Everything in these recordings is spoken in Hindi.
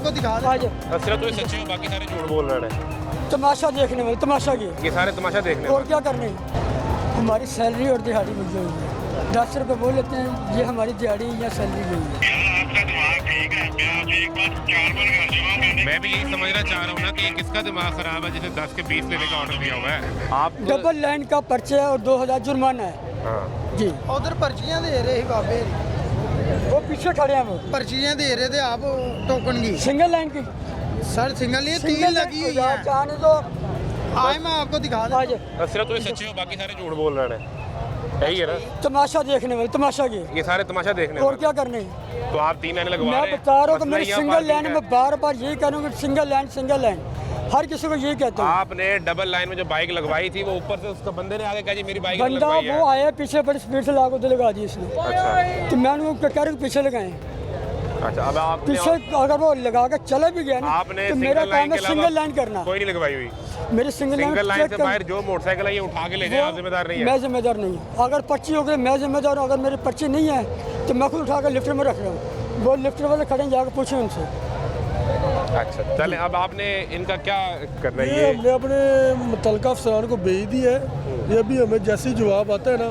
आपको दिखा आज दे। सिर्फ तो सच्चे हो, बाकी सारे झूठ बोल रहे हैं। तमाशा देखने वाले, तमाशा ये सारे तमाशा देखने और क्या करने। हमारी सैलरी और दिहाड़ी मिल जाएगी, 10 रुपये बोल लेते हैं, ये हमारी दिहाड़ी या सैलरी गई है। मैं भी यही समझना चाह रहा हूँ ना कि किसका दिमाग खराब है जिसे 10 के 20 लेने का ऑर्डर दिया हुआ है। आप डबल लाइन का पर्चा है और 2000 जुर्माना है। हाँ। जी उधर पर्चियां दे रहे ही बाबे, वो पीछे खड़े हैं, वो पर्चियां दे रहे थे आप टोकन की। सिंगल लाइन की सर सिंगल ये 3 सिंगल लगी हुई है। चाहने तो आए मैं आपको दिखा दे। आज सिर्फ तो सच्चे हो, बाकी सारे झूठ बोल रहे हैं। यही है ना, तमाशा देखने वाले, तमाशा ये सारे तमाशा देखने और वाले। क्या करने। तो आप 3 लाइन लगवा मैं रहे हैं। बता रहा हूँ कि मसला मेरी यहाँ सिंगल पार्किंग लाइन का में है। बार बार यही करूँगी, सिंगल लाइन हर किसी को यही कहता हूँ। आपने डबल लाइन में जो बाइक लगवाई थी वो ऊपर से उसका बंदे ने आगे कहा जी मेरी बाइक बंदा लगवाई है। वो आया पीछे बड़ी स्पीड से लागू तो लगा दी इसने, अच्छा तो मैंने उनको कह पीछे लगाए अच्छा। अब आपने पीछे, अगर वो लगा के चला भी गया ना आपने तो मेरा सिंगल काम लाइन है के सिंगल अलावा लाइन करना। कोई नहीं लगवाई हुई। मेरी सिंगल सिंगल लाइन चेक से कर- बाहर जो मोटरसाइकिल है ये उठा के ले जाए, आप जिम्मेदार नहीं है। मैं जिम्मेदार नहीं हूँ। अगर पर्ची हो गई मैं जिम्मेदार हूँ, अगर मेरी पर्ची नहीं है तो मैं खुद उठा कर लिफ्ट में रख रहा हूँ। वो लिफ्ट वाले खड़े हैं, जाकर पूछे उनसे। अच्छा चले, अब आपने इनका क्या करना है? ये ये हमने अपने मुतलका अफसरान को भेज दिया है, ये भी हमें जैसे ही जवाब आता है ना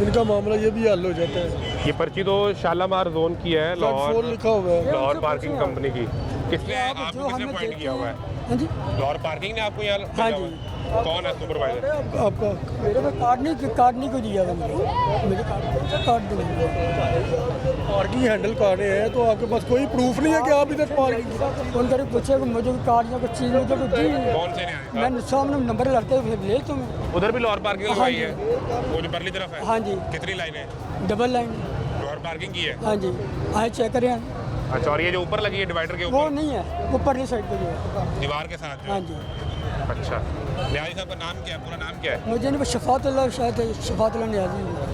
इनका मामला ये भी हल हो जाता है। ये पर्ची तो शालामार जोन की है, फ्लड फोर लिखा हुआ है। लाहौर पार्किंग कंपनी की। किसने आप जो आपको किसने हमें पॉइंट किया हुआ है? हाँ जी, लाहौर पार्किंग ने आपको यहाँ हाँ भेजा हुआ जी। है? कौन है सुपरवाइजर? आपका मेरे में कार्ड नहीं को दिया था मेरे कार्ड दिया। पार्किंग हैंडल काटे हैं तो आपके पास कोई प्रूफ नहीं है कि आप इधर पार्किंग। फोन करके पूछे कि मुझे कार्ड या कुछ चीज़ मुझे कुछ दी। कौन से ने आया? मैं सामने नंबर लड़ते हुए ले तुम। उधर भी लाहौर पार्किंग हाँ लगवाई जी। है, वो जो परली तरफ है। हाँ जी, कितनी लाइन है? Double line. लाहौर पार्किंग की है। हाँ जी, आए चेक करें। अच्छा, और ये जो ऊपर लगी है डिवाइडर के वो ऊपर नहीं है, ऊपरली साइड पे जो है। दीवार के साथ जो हाँ है। जी, अच्छा, न्याजी साहब का नाम क्या है, पूरा नाम क्या है? मुझे नहीं शफातुल्लाह, शायद शफातुल्लाह न्याजी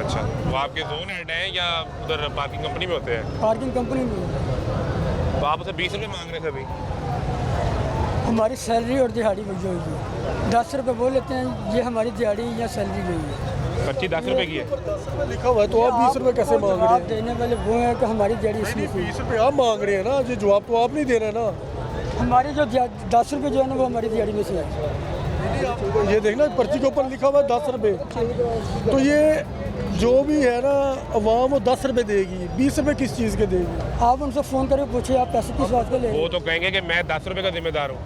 अच्छा, वो आपके जोन हेड हैं या उधर पार्किंग कंपनी में होते हैं? पार्किंग कंपनी में। तो आप उसे 20 रुपये मांग रहे थे अभी। हमारी सैलरी और दिहाड़ी मिल जाएगी, 10 रुपये बोल लेते हैं, ये हमारी दिहाड़ी या सैलरी गई है। पर्ची 10 रुपये की है। 10 रुपये लिखा हुआ है तो आप 20 रुपये कैसे मांग रहे आप हैं? देने वाले वो हैं कि हमारी दिहाड़ी इसमें से। 20 रुपये आप मांग रहे हैं ना, ये जवाब तो आप नहीं दे रहे ना। हमारी जो 10 रुपये जो है ना वो हमारी दिहाड़ी में से है। ये देखना पर्ची के ऊपर लिखा हुआ है 10 रुपये, तो ये जो भी है ना अवाम वो 10 रुपये देगी, 20 रुपये किस चीज़ के देगी? आप उनसे फ़ोन करके पूछिए आप पैसे किस बात के ले रहे वो हैं। तो कहेंगे कि मैं 10 रुपये का जिम्मेदार हूँ।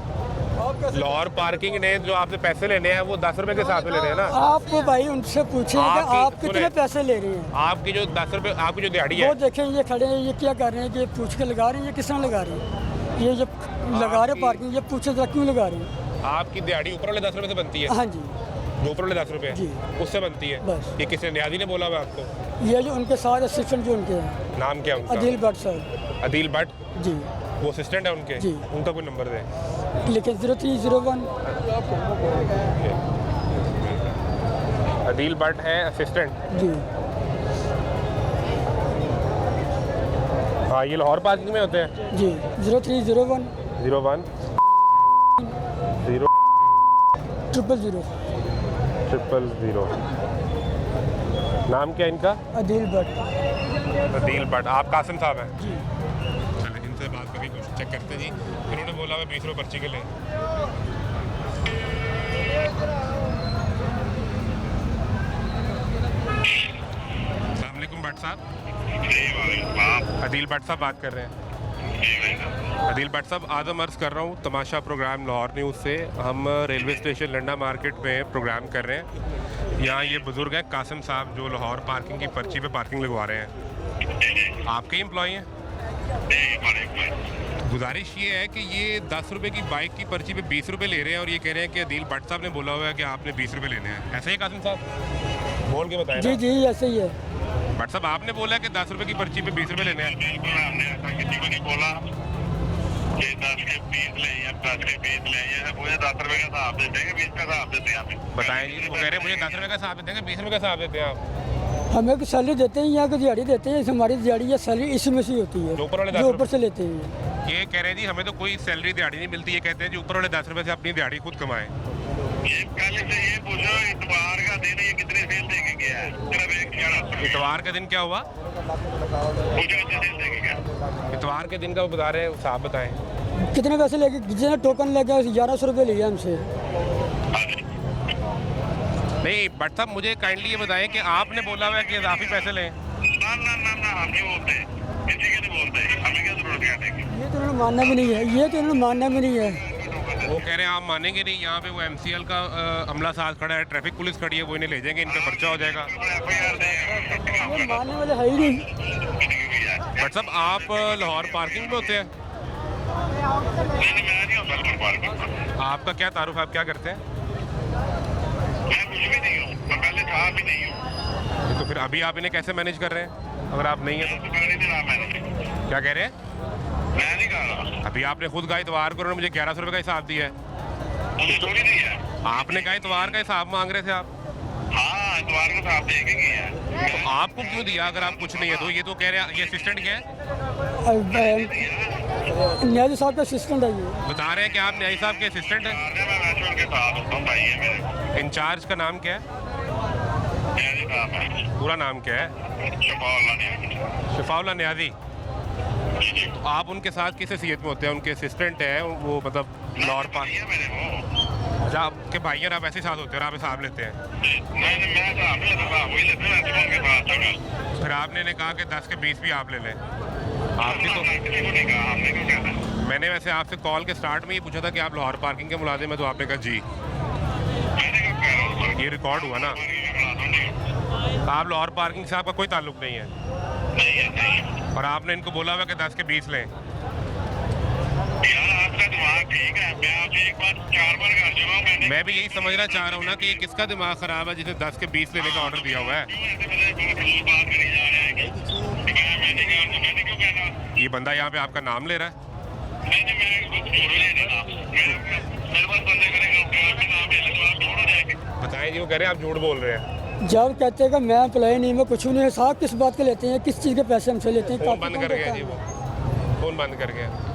लाहौर पार्किंग ने जो आपसे पैसे लेने हैं वो 10 रुपये के हिसाब से ले रहे हैं ना। आपको भाई उनसे पूछिए कि आपकी- आप कितने सुने। पैसे ले रहे हैं। आपकी जो 10 रुपये आपकी जो दिहाड़ी वो है, देखें ये खड़े हैं, ये क्या कर रहे हैं कि ये पूछ के लगा रहे हैं, ये किस तरह लगा रहे हैं। ये जब लगा रहे आपकी- पार्किंग, ये पूछे जरा क्यों लगा रहे हैं। आपकी दिहाड़ी ऊपर वाले 10 रुपये से बनती है। हाँ जी, जो ऊपर वाले 10 रुपये जी। है उससे बनती है। बस। ये किसने, न्याजी ने बोला हुआ आपको? ये जो उनके साथ असिस्टेंट जो उनके हैं, नाम क्या है उनका? अदिल भट्ट साहब अदील भट्ट, जी, वो असिस्टेंट है उनके। जी। उनका कोई नंबर दे। लेकिन 0301 अदील भट्ट है असिस्टेंट। जी। हाँ, ये लाहौर पार्किंग में होते हैं। जी 0301 01 0 000 000। नाम क्या है इनका? अदिल भट्ट। अदील भट्ट। आप कासिम साहब हैं? जी। चले इनसे बात करके कुछ चेक करते जी। इन्होंने बोला मैं 20 रुपये पर्ची के लिए। अस्सलाम वालेकुम भट्ट साहब। अदील भट्ट साहब बात कर रहे हैं। अदील भट्ट साहब, आदम अर्ज़ कर रहा हूँ तमाशा प्रोग्राम लाहौर न्यूज़ से। हम रेलवे स्टेशन लंडा मार्केट में प्रोग्राम कर रहे हैं। यहाँ ये बुज़ुर्ग हैं कासिम साहब जो लाहौर पार्किंग की पर्ची पे पार्किंग लगवा रहे हैं। आपके एम्प्लॉय हैं? गुजारिश ये है कि ये 10 रुपये की बाइक की पर्ची पे 20 रुपये ले रहे हैं और ये कह रहे हैं कि अदील भट्ट साहब ने बोला हुआ है कि आपने 20 रुपये लेने हैं। ऐसा ही कासिम साहब बोल के बताएं जी ना। जी ऐसे ही है। भट्ट साहब आपने बोला कि 10 रुपये की पर्ची पे 20 रुपये लेने हैं। हमने ऐसा किसी को नहीं बोला कि 10 के 20 ले या 10 के 20 ले या मुझे 10 रुपए का हिसाब देते हैं, 20 का हिसाब देते हैं हमें। बताएं जी। वो कह रहे हैं मुझे 10 रुपये का हिसाब देते हैं, 20 रुपये का हिसाब देते हैं आप। हमें की सैलरी देते हैं, यहाँ की दिहाड़ी देते हैं, हमारी दिहाड़ी या सैलरी इसी में से ही होती है जो ऊपर वाले जो 10 ऊपर से लेते हैं। ये कह रहे हैं जी हमें तो कोई सैलरी दिहाड़ी नहीं मिलती। ये कहते हैं जी ऊपर वाले 10 रुपये से अपनी दिहाड़ी खुद कमाएं। ये कल से ये पूछो इतवार का दिन ये कितने सेल देके गया है सिर्फ एक 1100 इतवार के दिन क्या हुआ? पूछो कितने सेल देके गया। इतवार के दिन का वो बता रहे हैं, साहब बताएं। कितने पैसे लेके जितने टोकन लेके 1100 रुपये लिए हमसे। नहीं बट साहब मुझे काइंडली ये बताएं कि आपने बोला हुआ है कि इजाफी पैसे लें। ना ना ना ना हम नहीं बोलते, किसी के नहीं बोलते, हमें क्या जरूरत है कहने की। ये तो इन्होंने मानना भी नहीं है, ये तो इन्होंने मानना भी नहीं है। वो कह रहे हैं आप मानेंगे नहीं, यहाँ पे वो MCL का अमला साथ खड़ा है, ट्रैफिक पुलिस खड़ी है, वो इन्हें ले जाएंगे, इन पे पर्चा हो जाएगा। FIR देंगे। ये मानने वाले है ही नहीं। बट साहब आप लाहौर पार्किंग में होते हैं? नहीं मैं नहीं होता लाहौर पार्किंग पर। आपका क्या तारुफ है, आप क्या करते हैं? मैं कुछ भी नहीं हूँ, मैं पहले था भी नहीं हूँ। तो फिर अभी आप इन्हें कैसे मैनेज कर रहे हैं अगर आप नहीं हैं तो गाड़ी नहीं रहा मैंने, तो? क्या कह रहे हैं? मैं नहीं कर रहा। अभी आपने खुद कहा इतवार को उन्होंने मुझे 1100 रुपये का हिसाब दिया है। मुझे थोड़ी दी है। आपने कहा इतवार का हिसाब मांग रहे थे आप, हाँ इतवार को साहब देके गए हैं। तो आपको क्यों दिया अगर आप कुछ नहीं है तो? ये तो कह रहे हैं, ये असिस्टेंट क्या है? न्याजी साहब का असिस्टेंट है ये। बता रहे हैं कि आप न्याई साहब के असिस्टेंट हैं। मैं वैसे उनके साथ होता हूँ, भाई है मेरे। इंचार्ज का नाम क्या है? न्याजी साहब है। पूरा नाम क्या है? शफाउल्लाह न्याजी। शफाउल्लाह न्याजी। जी जी। तो आप उनके साथ किस हैसियत में होते हैं? उनके असिस्टेंट है वो, मतलब लाहौर पार्क है मेरे को। अच्छा आपके भाई हैं, आप ऐसे ही साथ होते हैं और आप हिसाब लेते हैं? नहीं नहीं मैं साहब नहीं लेता, साहब वही लेते हैं, मैं उनके साथ चल। फिर आपने इन्हें कहा कि 10 के 20 भी आप ले लें। आपकी तो किसी को नहीं कहा, हमने क्यों कहना। मैंने वैसे आपसे कॉल के स्टार्ट में ये पूछा था कि आप लाहौर पार्किंग के मुलाजिम हैं, तो आपने कहा जी। मैंने कब कह रहा हूँ, ये रिकॉर्ड हुआ ना। आप लाहौर पार्किंग से आपका कोई ताल्लुक नहीं है नहीं है नहीं है। और आपने इनको बोला हुआ कि 10 के 20 लें। यार आपका दिमाग ठीक है, मैं आपसे एक बार 4 बार कर चुका हूँ। मैंने मैं भी यही समझना चाह रहा हूँ ना कि ये किसका दिमाग खराब है जिसे 10 के 20 लेने का ऑर्डर दिया हुआ है। क्यों ऐसे मुझे फजूल बात करी जा रहा है कि मैंने कहा तो मैंने क्यों कहना। ये बंदा यहाँ पे आपका नाम ले रहा है। नहीं नहीं मैं कुछ छोड़ो ले देना, मेरे पास बंदे करेंगे आपके नाम ले लेंगे, आप छोड़ो जाएंगे। बताएं जी, वो कह रहे हैं आप झूठ बोल रहे हैं। जब कहते हैं कि मैं अप्लाई नहीं, मैं कुछ नहीं है, साहब किस बात के लेते हैं, किस चीज़ के पैसे हमसे लेते हैं? फोन बंद कर गया जी, वो फोन बंद कर गया।